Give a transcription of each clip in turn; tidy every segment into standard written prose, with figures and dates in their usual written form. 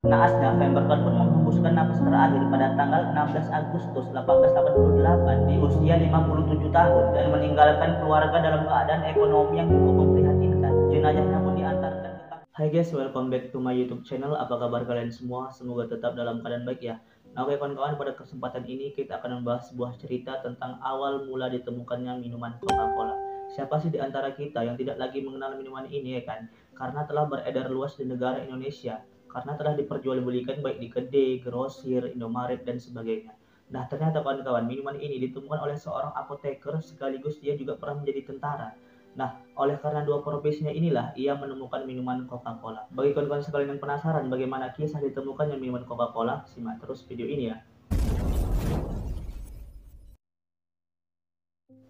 Naasnya, Pemberton pun menghembuskan napas terakhir pada tanggal 16 Agustus 1888 di usia 57 tahun dan meninggalkan keluarga dalam keadaan ekonomi yang cukup memprihatinkan. Jenazahnya pun diantarkan ke. Hai guys, welcome back to my YouTube channel. Apa kabar kalian semua? Semoga tetap dalam keadaan baik ya. Nah oke kawan-kawan, pada kesempatan ini kita akan membahas sebuah cerita tentang awal mula ditemukannya minuman Coca-Cola. Siapa sih di antara kita yang tidak lagi mengenal minuman ini ya kan? Karena telah beredar luas di negara Indonesia, karena telah diperjualbelikan baik di kedai, grosir, Indomaret, dan sebagainya. Nah, ternyata kawan-kawan, minuman ini ditemukan oleh seorang apoteker sekaligus dia juga pernah menjadi tentara. Nah, oleh karena dua profesinya inilah, ia menemukan minuman Coca-Cola. Bagi kawan-kawan sekalian yang penasaran bagaimana kisah ditemukannya minuman Coca-Cola, simak terus video ini ya.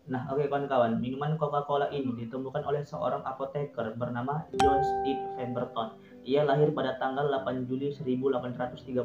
Nah, oke kawan-kawan, minuman Coca-Cola ini ditemukan oleh seorang apoteker bernama John Steve Pemberton. Ia lahir pada tanggal 8 Juli 1831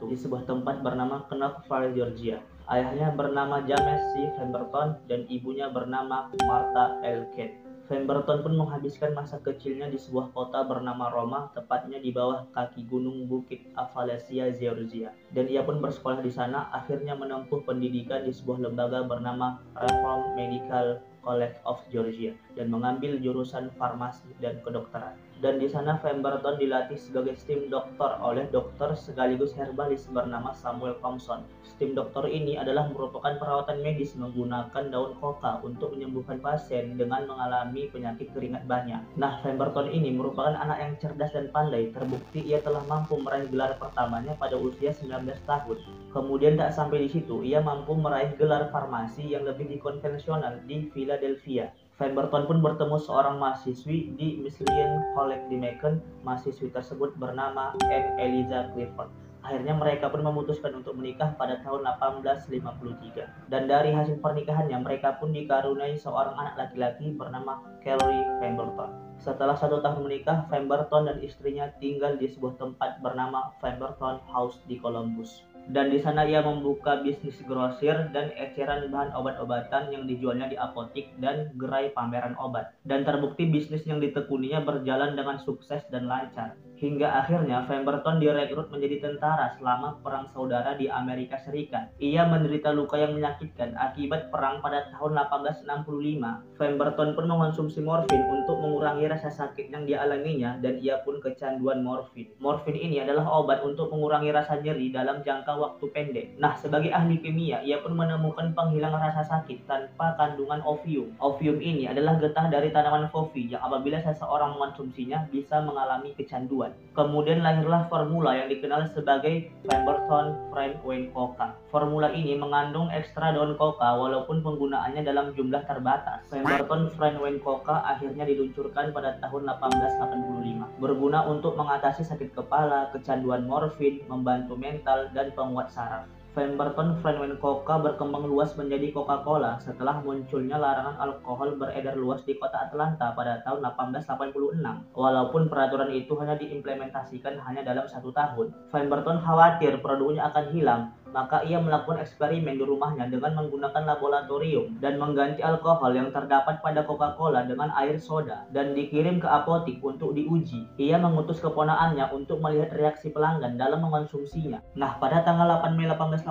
di sebuah tempat bernama Knoxville, Georgia. Ayahnya bernama James C. Pemberton dan ibunya bernama Martha L. Kent. Pemberton pun menghabiskan masa kecilnya di sebuah kota bernama Roma, tepatnya di bawah kaki gunung Bukit Appalachia, Georgia. Dan ia pun bersekolah di sana, akhirnya menempuh pendidikan di sebuah lembaga bernama Reform Medical College of Georgia dan mengambil jurusan farmasi dan kedokteran. Dan di sana Pemberton dilatih sebagai STEM dokter oleh dokter sekaligus herbalis bernama Samuel Thompson. STEM dokter ini adalah merupakan perawatan medis menggunakan daun coca untuk menyembuhkan pasien dengan mengalami penyakit keringat banyak. Nah, Pemberton ini merupakan anak yang cerdas dan pandai. Terbukti ia telah mampu meraih gelar pertamanya pada usia 19 tahun. Kemudian tak sampai di situ, ia mampu meraih gelar farmasi yang lebih konvensional di Philadelphia. Pemberton pun bertemu seorang mahasiswi di Wesleyan College di Macon. Mahasiswi tersebut bernama Anne Eliza Clifford. Akhirnya mereka pun memutuskan untuk menikah pada tahun 1853. Dan dari hasil pernikahannya mereka pun dikaruniai seorang anak laki-laki bernama Kelly Pemberton. Setelah 1 tahun menikah, Pemberton dan istrinya tinggal di sebuah tempat bernama Pemberton House di Columbus. Dan di sana ia membuka bisnis grosir dan eceran bahan obat-obatan yang dijualnya di apotik dan gerai pameran obat. Dan terbukti bisnis yang ditekuninya berjalan dengan sukses dan lancar. Hingga akhirnya Pemberton direkrut menjadi tentara selama Perang Saudara di Amerika Serikat. Ia menderita luka yang menyakitkan akibat perang pada tahun 1865. Pemberton pun mengonsumsi morfin untuk mengurangi rasa sakit yang dialaminya dan ia pun kecanduan morfin. Morfin ini adalah obat untuk mengurangi rasa nyeri dalam jangka waktu pendek. Nah, sebagai ahli kimia, ia pun menemukan penghilang rasa sakit tanpa kandungan opium. Opium ini adalah getah dari tanaman kopi yang apabila seseorang mengonsumsinya bisa mengalami kecanduan. Kemudian lahirlah formula yang dikenal sebagai Pemberton Friend Wayne Coca. Formula ini mengandung ekstra daun coca walaupun penggunaannya dalam jumlah terbatas. Pemberton Friend Wayne Coca akhirnya diluncurkan pada tahun 1885. Berguna untuk mengatasi sakit kepala, kecanduan morfin, membantu mental, dan penguat saraf. Pemberton Friend Wayne Coca berkembang luas menjadi Coca-Cola setelah munculnya larangan alkohol beredar luas di kota Atlanta pada tahun 1886. Walaupun peraturan itu hanya diimplementasikan hanya dalam 1 tahun. Pemberton khawatir produknya akan hilang, maka ia melakukan eksperimen di rumahnya dengan menggunakan laboratorium dan mengganti alkohol yang terdapat pada Coca-Cola dengan air soda dan dikirim ke apotik untuk diuji. Ia mengutus keponakannya untuk melihat reaksi pelanggan dalam mengonsumsinya. Nah, pada tanggal 8 Mei 1886,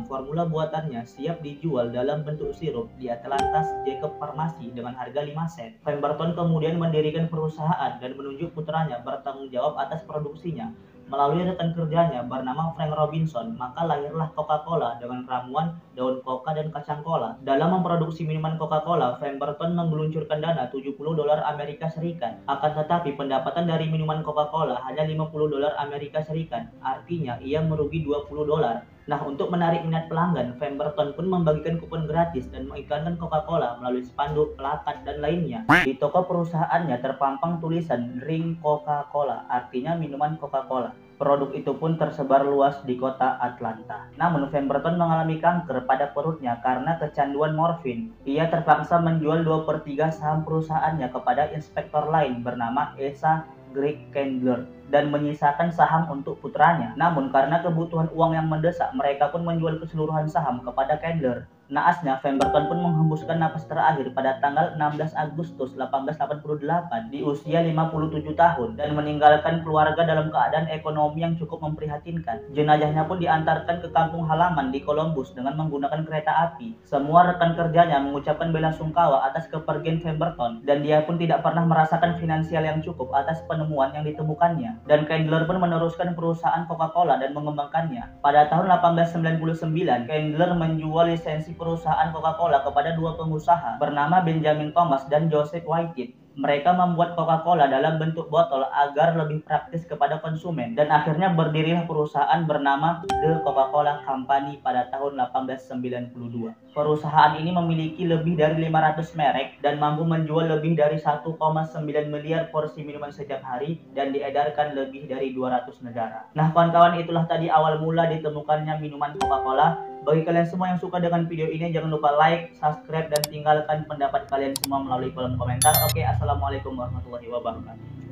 formula buatannya siap dijual dalam bentuk sirup di Atlanta's Jacob Pharmacy dengan harga 5 sen. Pemberton kemudian mendirikan perusahaan dan menunjuk putranya bertanggung jawab atas produksinya. Melalui rekan kerjanya bernama Frank Robinson, maka lahirlah Coca-Cola dengan ramuan daun coca dan kacang cola. Dalam memproduksi minuman Coca-Cola, Pemberton menggeluncurkan dana $70 Amerika Serikat. Akan tetapi pendapatan dari minuman Coca-Cola hanya $50 Amerika Serikat. Artinya ia merugi $20. Nah, untuk menarik minat pelanggan, Pemberton pun membagikan kupon gratis dan mengiklankan Coca-Cola melalui spanduk, plakat, dan lainnya. Di toko perusahaannya terpampang tulisan Drink Coca-Cola, artinya minuman Coca-Cola. Produk itu pun tersebar luas di kota Atlanta. Namun, Pemberton mengalami kanker pada perutnya karena kecanduan morfin. Ia terpaksa menjual 2/3 saham perusahaannya kepada inspektor lain bernama Asa Greg Candler dan menyisakan saham untuk putranya. Namun karena kebutuhan uang yang mendesak, mereka pun menjual keseluruhan saham kepada Candler. Naasnya, Pemberton pun menghembuskan napas terakhir pada tanggal 16 Agustus 1888 di usia 57 tahun dan meninggalkan keluarga dalam keadaan ekonomi yang cukup memprihatinkan. Jenazahnya pun diantarkan ke kampung halaman di Columbus dengan menggunakan kereta api. Semua rekan kerjanya mengucapkan belasungkawa atas kepergian Pemberton dan dia pun tidak pernah merasakan finansial yang cukup atas penemuan yang ditemukannya. Dan Candler pun meneruskan perusahaan Coca-Cola dan mengembangkannya. Pada tahun 1899, Candler menjual lisensi perusahaan Coca-Cola kepada dua pengusaha bernama Benjamin Thomas dan Joseph Whitehead. Mereka membuat Coca-Cola dalam bentuk botol agar lebih praktis kepada konsumen dan akhirnya berdirilah perusahaan bernama The Coca-Cola Company pada tahun 1892. Perusahaan ini memiliki lebih dari 500 merek dan mampu menjual lebih dari 1,9 miliar porsi minuman setiap hari dan diedarkan lebih dari 200 negara. Nah kawan-kawan, itulah tadi awal mula ditemukannya minuman Coca-Cola. Bagi kalian semua yang suka dengan video ini, jangan lupa like, subscribe, dan tinggalkan pendapat kalian semua melalui kolom komentar. Oke, assalamualaikum warahmatullahi wabarakatuh.